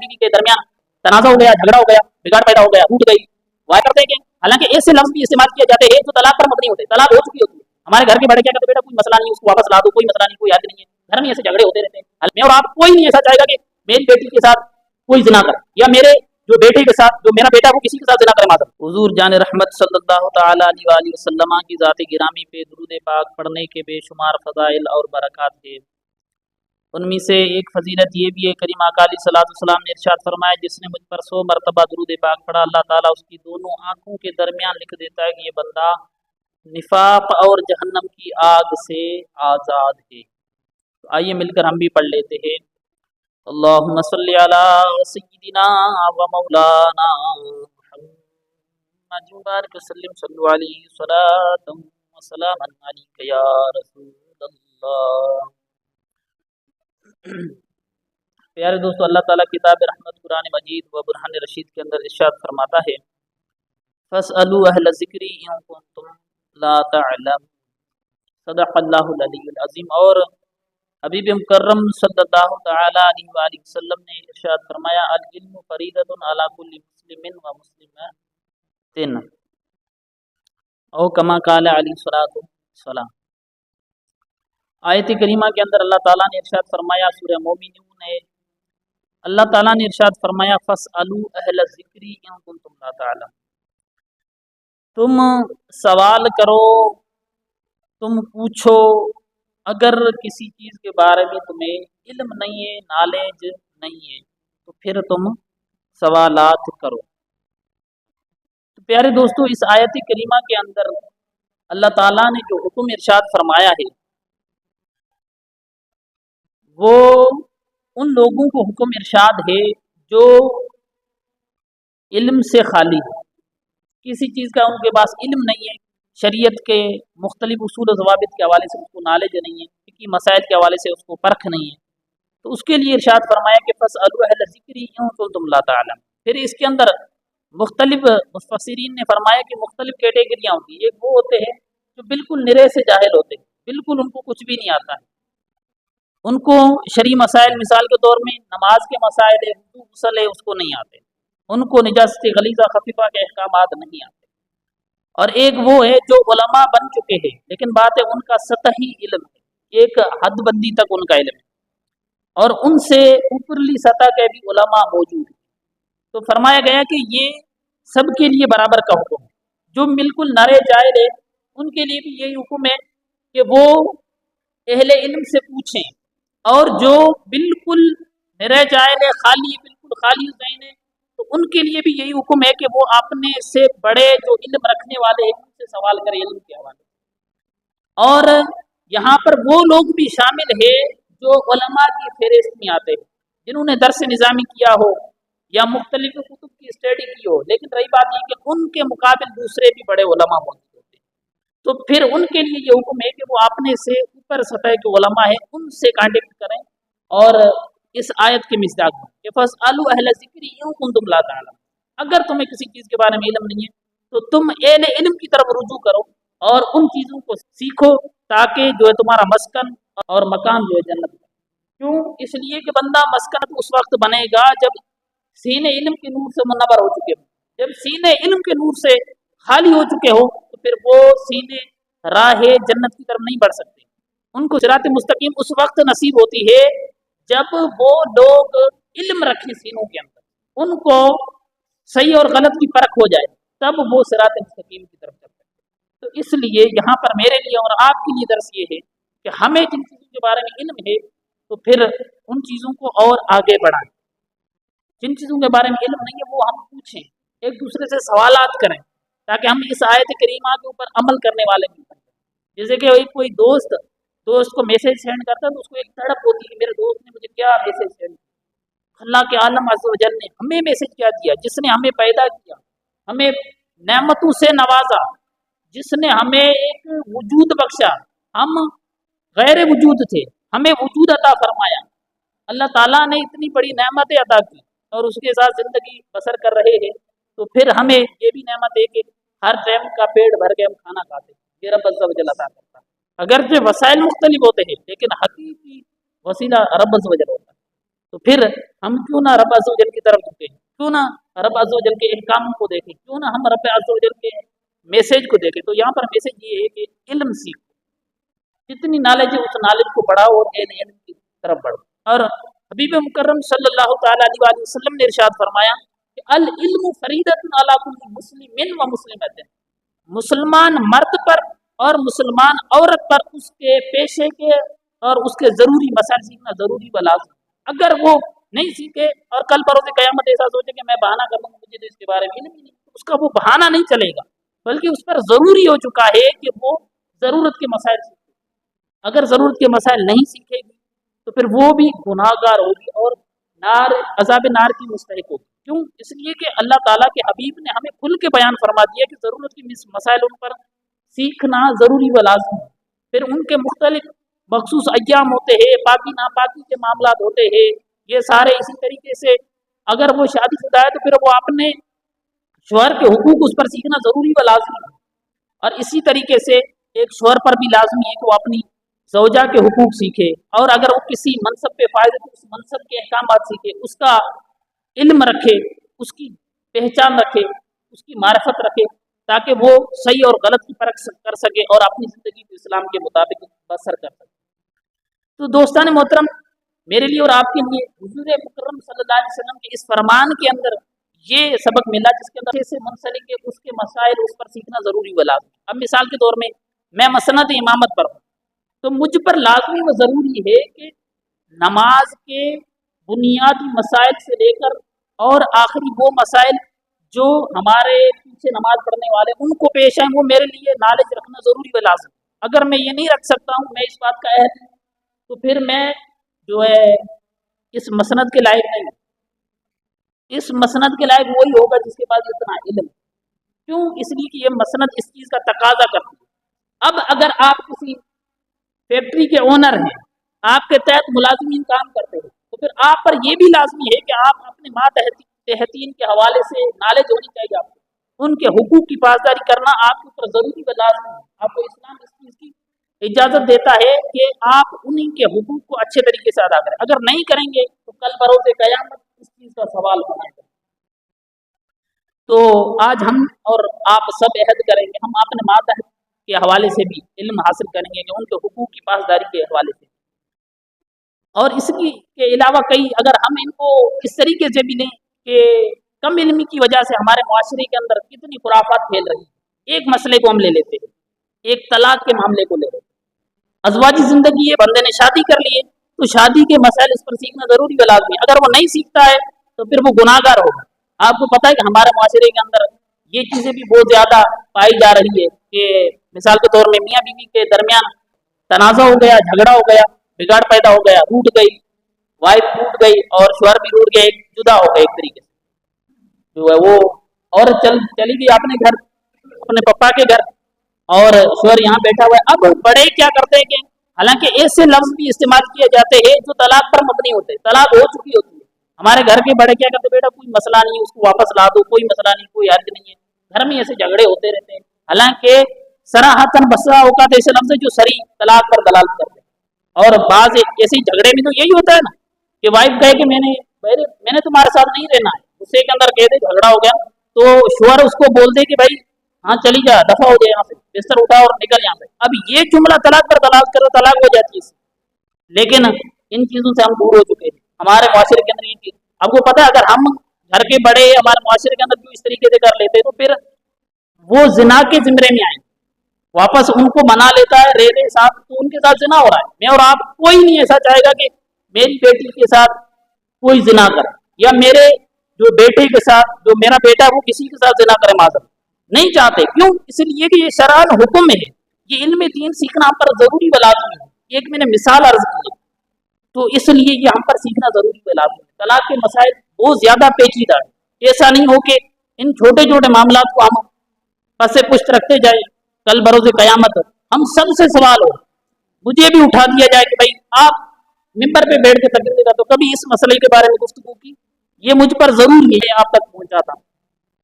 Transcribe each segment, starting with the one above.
बीवी के दरमियान तनाज़ा हो गया, झगड़ा हो गया, बिगाड़ पैदा हो गया, टूट गई, वाह करते हैं कि हालांकि ऐसे लफ्ज भी इस्तेमाल किए जाते हैं जो तलाक पर मबनी होते हैं, तलाक हो चुकी होती है। हमारे घर के बड़े क्या कहते, बेटा कोई मसला नहीं, उसको वापस ला दो, कोई मसला नहीं, कोई याद नहीं है। घर में ऐसे झगड़े होते रहते हैं। मैं और आप कोई नहीं ऐसा चाहेगा कि मेरी बेटी के साथ कोई जिना करे, या मेरे जो बेटे के साथ, जो मेरा बेटा वो किसी के साथ जिना करे माज़र। हुजूर जान रहमत सल्लल्लाहु तआला अलैहि वसल्लम की ज़ात गिरामी पे दुरूद पाक पढ़ने के बेशुमार फ़ज़ाइल और बरक़ात हैं। उनमें से एक फजीलत ये भी है, करीम आका अलैहिस्सलाम ने इरशाद फरमाया, जिसने मुझ पर 100 मरतबा दुरूद पाक पढ़ा, अल्लाह ताला उसकी दोनों आँखों के दरमियान लिख देता है कि ये बंदा निफाक और जहन्नम की आग से आज़ाद है। तो आइए मिलकर हम भी पढ़ लेते हैं। अल्लाहुम्मा सल्लि अला सय्यिदिना व मौलाना मुहम्मद व बारिक वसल्लिम सल्लु अलैहि सलातम व सलामन अलैका या रसूलल्लाह। प्यारे दोस्तों, अल्लाह ताला किताब रहमत कुरान मजीद व बुरहान रशीद के अंदर इरशाद फरमाता है, फस्अलू अहल ज़िक्री इन कुंतुम ला तअलम। सदक़ल्लाहुल अलीयुल अज़ीम। और हबीब मुकर्रम सल्लल्लाहु तआला अलैहि वसल्लम ने इरशाद फरमाया, अल इल्मु फरीदतुन अला कुल्लि मुस्लिमिन व मुस्लिमतिन औ कमा क़ाल अलैहिस्सलातु वस्सलाम। आयत करीमा के अंदर अल्लाह ताला ने इरशाद फरमाया, सूरह मोमिनून है, अल्लाह ताला ने इरशाद फरमाया, फस्अलू अहल ज़िक्री इन कुंतुम ला तअलम। तुम सवाल करो, तुम पूछो, अगर किसी चीज़ के बारे में तुम्हें इल्म नहीं है, नॉलेज नहीं है, तो फिर तुम सवालात करो। तो प्यारे दोस्तों, इस आयत करीमा के अंदर अल्लाह ताला ने जो हुक्म इरशाद फरमाया है, वो उन लोगों को हुक्म इरशाद है जो इल्म से खाली है, किसी चीज़ का उनके पास इल्म नहीं है, शरीयत के मुख्तलिफ उसूल ज़वाबित के हवाले से उसको नॉलेज नहीं है, फिकी मसाइल के हवाले से उसको परख नहीं है, तो उसके लिए इरशाद फरमाया कि फस्अलू अहल ज़िक्री इन कुंतुम ला तअलम। फिर इसके अंदर मुख्तलिफ मुफस्सिरीन ने फरमाया कि मुख्तलिफ कैटेगरियाँ होती है। एक वो होते हैं जो बिल्कुल निरे से जाहिल होते हैं, बिल्कुल उनको कुछ भी नहीं आता है, उनको शरई मसाइल, मिसाल के तौर में नमाज के मसाइल है, वुज़ू गुस्ल है, उसको नहीं आते, उनको निजात गलीज़ा खफीफा के अहकामात नहीं आते। और एक वो है जो उलमा बन चुके हैं, लेकिन बात है उनका सतही इल्म है, एक हद बंदी तक उनका इल्म है, और उनसे ऊपरली सतह के भी उलमा मौजूद हैं। तो फरमाया गया कि ये सबके लिए बराबर का हुक्म है। जो बिल्कुल नरे जाहिल है उनके लिए भी यही हुक्म है कि वो अहले इल्म से पूछें, और जो बिल्कुल नरे जाहिल है, खाली बिल्कुल खाली ज़हन है, तो उनके लिए भी यही हुक्म है कि वो अपने से बड़े जो इल्म रखने वाले हैं उनसे सवाल करें इल्म के हवाले। और यहाँ पर वो लोग भी शामिल है जो उलमा की फहरिस्त में आते हैं, जिन्होंने दर्स निज़ामी किया हो या मुख्तलिफ कुतुब की स्टडी की हो, लेकिन रही बात यह कि उनके मुकाबिल दूसरे भी बड़े उलमा मौजूद होते हैं, तो फिर उनके लिए ये हुक्म है कि वो अपने से ऊपर सतह के उलमा है उनसे कांटेक्ट करें। और इस आयत के मिस्दाक में फस्अलू अहल ज़िक्री इन कुंतुम ला तअलम, अगर तुम्हें किसी चीज़ के बारे में इल्म नहीं है तो तुम अहले इल्म की तरफ रुजू करो और उन चीज़ों को सीखो, ताकि जो है तुम्हारा मस्कन और मकाम जो है जन्नत। क्यों? इसलिए कि बंदा मस्कन तो उस वक्त बनेगा जब सीने इल्म के नूर से मुनव्वर हो चुके हो। जब सीने इल्म के नूर से खाली हो चुके हो तो फिर वो सीने राह जन्नत की तरफ नहीं बढ़ सकते। उनको सिरात मुस्तकीम उस वक्त नसीब होती है जब वो लोग इल्म रखें सीनों के अंदर, उनको सही और गलत की परख हो जाए, तब वो सिरात मुस्तकीम की तरफ चलते हैं। तो इसलिए यहाँ पर मेरे लिए और आपके लिए दर्स ये है कि हमें जिन चीज़ों के बारे में इल्म है तो फिर उन चीज़ों को और आगे बढ़ाएं। जिन चीज़ों के बारे में इल्म नहीं है वो हम पूछें, एक दूसरे से सवालात करें, ताकि हम इस आयत करीमा के ऊपर अमल करने वाले भी बन जाएं। जैसे कि कोई दोस्त को मैसेज सेंड करता है तो उसको एक तड़प होती है, मेरे दोस्त ने मुझे क्या मैसेज सेंड किया। अल्लाह के आलम अज़्ज़ व जल ने हमें मैसेज क्या दिया, जिसने हमें पैदा किया, हमें नेमतों से नवाजा, जिसने हमें एक वजूद बख्शा, हम गैर वजूद थे, हमें वजूद अता फरमाया। अल्लाह ताला ने इतनी बड़ी नेमतें अता की और उसके साथ ज़िंदगी बसर कर रहे हैं, तो फिर हमें ये भी नेमत है कि हर टाइम का पेट भर के हम खाना खाते हैं, ये रब अज़्ज़ व जल अता करता है। अगर जो वसाइल मुख्तलिफ होते हैं लेकिन हकीकी वसीला रब अज़्ज़ व जल होता है। तो फिर हम क्यों ना रब अज़्ज़ व जल की तरफ झुकें, क्यों ना रब अज़्ज़ व जल के अहकाम को देखें, क्यों ना हम रब अज़्ज़ व जल के मैसेज को देखें। तो यहाँ पर मैसेज ये है कि इल्म सीखो, जितनी नॉलेज है उस नॉलेज को बढ़ाओ और इल्म की तरफ बढ़ो। और हबीब मुकर्रम सल्लल्लाहु तआला अलैहि वसल्लम ने इरशाद फरमाया कि अल इल्मु फरीदतुन अला कुल्लि मुस्लिमिन व मुस्लिमतिन, मुसलमान मर्द पर और मुसलमान औरत पर उसके पेशे के और उसके ज़रूरी मसाइल सीखना ज़रूरी व लाज़िम। अगर वो नहीं सीखे और कल बरोज़ क़यामत ऐसा सोचे कि मैं बहाना कर लूँगा, मुझे तो इसके बारे में इल्म ही नहीं, उसका वो बहाना नहीं चलेगा, बल्कि उस पर ज़रूरी हो चुका है कि वो ज़रूरत के मसाइल सीखे। अगर ज़रूरत के मसाइल नहीं सीखेगी तो फिर वो भी गुनाहगार होगी और नार अज़ाब नार की मुस्तहिक होगी। क्यों? इसलिए कि अल्लाह ताला के हबीब ने हमें खुल के बयान फरमा दिया कि ज़रूरत की मसाइल उन पर सीखना ज़रूरी व लाज़िम है। फिर उनके मुख्तलिफ मखसूस अय्याम होते हैं, पाकी नापाकी के मामलात होते हैं, ये सारे इसी तरीके से अगर वो शादीशुदा है तो फिर वो अपने शौहर के हुकूक उस पर सीखना ज़रूरी व लाज़िम है। और इसी तरीके से एक शौहर पर भी लाज़मी है कि वो अपनी ज़ौजा के हुकूक सीखे, और अगर वो किसी मनसब पे फायदे तो उस मनसब के अहकामात सीखे, उसका इल्म रखे, उसकी पहचान रखे, उसकी मार्फत रखे, ताकि वो सही और गलत की परख कर सके और अपनी ज़िंदगी को इस्लाम के मुताबिक बसर कर सके। तो दोस्तान मोहतरम, मेरे लिए और आपके लिए हुज़ूर मुकर्रम सल्लल्लाहु अलैहि वसल्लम के इस फरमान के अंदर ये सबक मिला जिसके अंदर से मुंसलिक है उसके मसाइल उस पर सीखना ज़रूरी व लाज़िम। अब मिसाल के तौर में मैं मसनद इमामत पर हूँ, तो मुझ पर लाजमी व ज़रूरी है कि नमाज के बुनियादी मसाइल से लेकर और आखिरी वो मसाइल जो हमारे पीछे नमाज पढ़ने वाले उनको पेश आए, वो मेरे लिए नॉलेज रखना ज़रूरी व लाज़िम। अगर मैं ये नहीं रख सकता हूँ, मैं इस बात का अहल हूँ, तो फिर मैं जो है इस मसनद के लायक नहीं हूँ। इस मसनद के लायक वही होगा जिसके पास इतना इल्म। क्यों? इसलिए कि ये मसनद इस चीज़ का तकाजा करती है। अब अगर आप किसी फैक्ट्री के ओनर हैं, आपके तहत मुलाजिमीन काम करते हैं, तो फिर आप पर यह भी लाजमी है कि आप अपने मातहतीन के हवाले से नॉलेज होनी चाहिए। आपको उनके हुकूक की पासदारी करना आपके ऊपर ज़रूरी व लाजमी है। आपको इस्लाम इस चीज़ की इजाज़त देता है कि आप उन्हीं के हुकूक को अच्छे तरीके से अदा करें। अगर नहीं करेंगे तो कल बरोज़ क़यामत इस चीज़ का सवाल बनाएगा। तो आज हम और आप सब अहद करेंगे, हम अपने मातहत के हवाले से भी इल्म हासिल करेंगे कि उनके हुकूक की पासदारी के हवाले से। और इसकी के अलावा कई अगर हम इनको इस तरीके से भी लें कि कम इल्मी की वजह से हमारे मुआशरे के अंदर कितनी खुराफात फैल रही है। एक मसले को हम ले लेते हैं, एक तलाक के मामले को ले लेते हैं। अज़वाजी ज़िंदगी है, बंदे ने शादी कर ली है, तो शादी के मसाइल इस पर सीखना ज़रूरी व लाज़मी। अगर वो नहीं सीखता है तो फिर वो गुनाहगार होगा। आपको पता है कि हमारे मुआशरे के अंदर ये चीज़ें भी बहुत ज़्यादा पाई जा रही है कि मिसाल के तौर में मियाँ बीवी के दरमियान तनाज़ा हो गया, झगड़ा हो गया, बिगाड़ पैदा हो गया, रूठ गई, वाइफ रूठ गई और शौहर भी रूठ गया, एक जुदा हो गया। एक तरीके से जो है वो और चली गई अपने घर, अपने पप्पा के घर, और शौहर यहाँ बैठा हुआ है। अब बड़े क्या करते हैं कि हालांकि ऐसे लफ्ज भी इस्तेमाल किए जाते हैं जो तलाक पर मबनी होते हैं, तलाक हो चुकी होती है। हमारे घर के बड़े क्या करते, बेटा कोई मसला नहीं, उसको वापस ला दो, कोई मसला नहीं, कोई हर्ज नहीं है। घर में ऐसे झगड़े होते रहते हैं। हालांकि सराहतन बसा औकात ऐसे लफ्ज जो सरी तलाक पर दलालत करते हैं। और बाज ऐसे झगड़े में तो यही होता है ना कि वाइफ कहे कि मैंने तुम्हारे साथ नहीं रहना है, गुस्से के अंदर कह दे झगड़ा हो गया, तो शौहर उसको बोल दे कि भाई हाँ चली जा, दफा हो जाए यहाँ से, बिस्तर उठा और निकल यहाँ से। अब ये जुमला तलाक पर दलालत करो, तलाक हो जाती है। लेकिन इन चीज़ों से हम दूर हो चुके हैं। हमारे मुआशरे के अंदर ये चीज़ आपको पता है, अगर हम घर के बड़े हमारे मुआशरे के अंदर जो इस तरीके से कर लेते हैं तो फिर वो जिना के जिम्मे में आएंगे, वापस उनको मना लेता है, रह साथ, तो उनके साथ जिना हो रहा है। मैं और आप कोई नहीं ऐसा चाहेगा कि मेरी बेटी के साथ कोई जिना करे, या मेरे जो बेटे के साथ जो मेरा बेटा है वो किसी के साथ जिना करे, माजर नहीं चाहते। क्यों? इसलिए कि ये शरअन हुक्म है, ये इल्म दीन सीखना हम पर जरूरी व लाज़मी है। एक मैंने मिसाल अर्ज की है, तो इसलिए ये हम पर सीखना जरूरी व लाज़मी है। तलाक के मसाइल बहुत ज्यादा पेचीदा है। ऐसा नहीं हो कि इन छोटे छोटे मामला को हम पसे पुष्ट रखते जाए, कल बरोज़ क़यामत हम सबसे सवाल हो, मुझे भी उठा दिया जाए कि भाई आप मिंबर पे बैठ के तकरीर देगा, तो कभी इस मसले के बारे में गुफ्तगू की, ये मुझ पर जरूरी है आप तक पहुंचाता।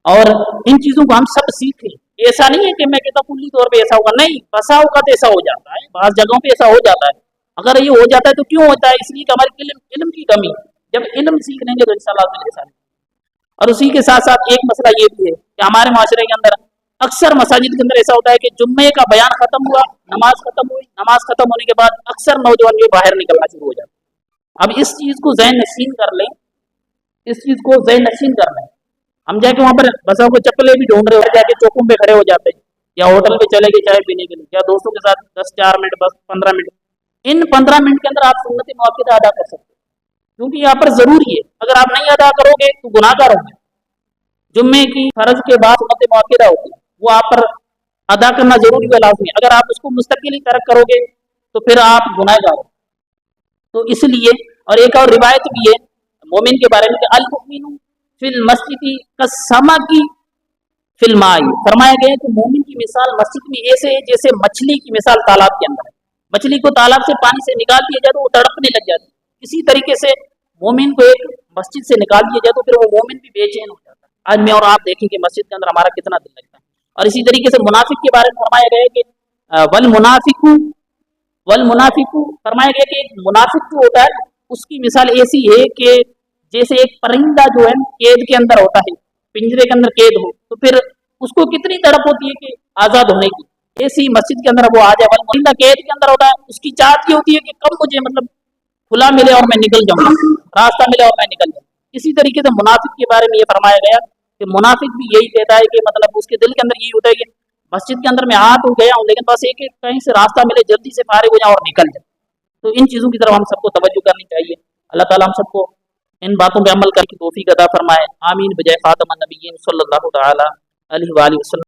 और इन चीजों को हम सब सीखें। ऐसा नहीं है कि मैं कहता कुल्ली तौर पे ऐसा होगा, नहीं, बसा औकात ऐसा हो जाता है, बाज़ जगहों पे ऐसा हो जाता है। अगर ये हो जाता है तो क्यों होता है? इसलिए कि हमारी इल्म की कमी, جب علم سیکھ لیں گے تو انشاءاللہ اس میں لسان. اور اسی کے ساتھ ساتھ ایک مسئلہ یہ بھی ہے کہ ہمارے معاشرے کے اندر اکثر مساجد کے اندر ایسا ہوتا ہے کہ جمعے کا بیان ختم ہوا، نماز ختم ہوئی، نماز ختم ہونے کے بعد اکثر نوجوان جو باہر نکلنا شروع ہو جاتے ہیں. اب اس چیز کو ذہن نشین کر لیں، اس چیز کو ذہن نشین کر لیں. ہم جا کے وہاں پر بسوں کو چپلیں بھی ڈھونڈ رہے ہو، جا کے چوکوں پہ کھڑے ہو جاتے ہیں، یا ہوٹل پہ چلے گئے چائے پینے کے لیے، یا دوستوں کے ساتھ 10-4 منٹ، بس 15 منٹ. ان 15 منٹ کے اندر آپ سنت موقع ادا کر سکتے ہیں، کیونکہ یہاں پر ضروری ہے. اگر آپ نہیں ادا کرو گے تو گناہ گار ہوں گے. جمعے کی فرض کے بعد سنت موقع ہوتی ہے، وہ آپ پر ادا کرنا ضروری ہے، لازمی ہے. اگر آپ اس کو مستقلی ترک کرو گے تو پھر آپ گناہ گار ہو. تو اس لیے، اور ایک اور روایت بھی ہے مومن کے بارے میں کہ المؤمن فی المسجد کالسمک فی الماء، فرمایا گیا ہے کہ مومن کی مثال مسجد میں ایسے ہے جیسے مچھلی کی مثال تالاب کے اندر ہے. مچھلی کو تالاب سے پانی سے نکال دیا جائے تو وہ تڑپنے لگ جاتی ہے. اسی طریقے سے مومن کو ایک مسجد سے نکال دیا جائے تو پھر وہ مومن بھی بے چین ہو جاتا ہے. آج میں اور آپ دیکھیں کہ مسجد کے اندر ہمارا کتنا دل لگتا ہے. اور اسی طریقے سے منافق کے بارے میں فرمایا گیا ہے کہ والمنافق فرمایا گیا کہ ایک منافق جو ہوتا ہے اس کی مثال ایسی ہے کہ جیسے ایک پرندہ جو ہے قید کے اندر ہوتا ہے، پنجرے کے اندر قید ہو تو پھر اس کو کتنی تڑپ ہوتی ہے کہ آزاد ہونے کی. ایسی مسجد کے اندر وہ آ جائے، پرندہ قید کے اندر ہوتا ہے، اس کی چاہت یہ ہوتی ہے کہ کب مجھے مطلب کھلا ملے اور میں نکل جاؤں، راستہ ملے اور میں نکل جاؤں. اسی طریقے سے منافق کے بارے میں یہ فرمایا گیا کہ منافق بھی یہی کہتا ہے کہ مطلب اس کے دل کے اندر یہی ہوتا ہے کہ مسجد کے اندر میں آ تو گیا ہوں لیکن بس ایک کہیں سے راستہ ملے جلدی سے فارغ ہو جاؤں اور نکل جائے. تو ان چیزوں کی طرف ہم سب کو توجہ کرنی چاہیے. اللہ تعالیٰ ہم سب کو ان باتوں پہ عمل کر کے توفیق عطا فرمائے. آمین بجائے خاتم النبیین صلی اللہ تعالی علیہ وآلہ وسلم.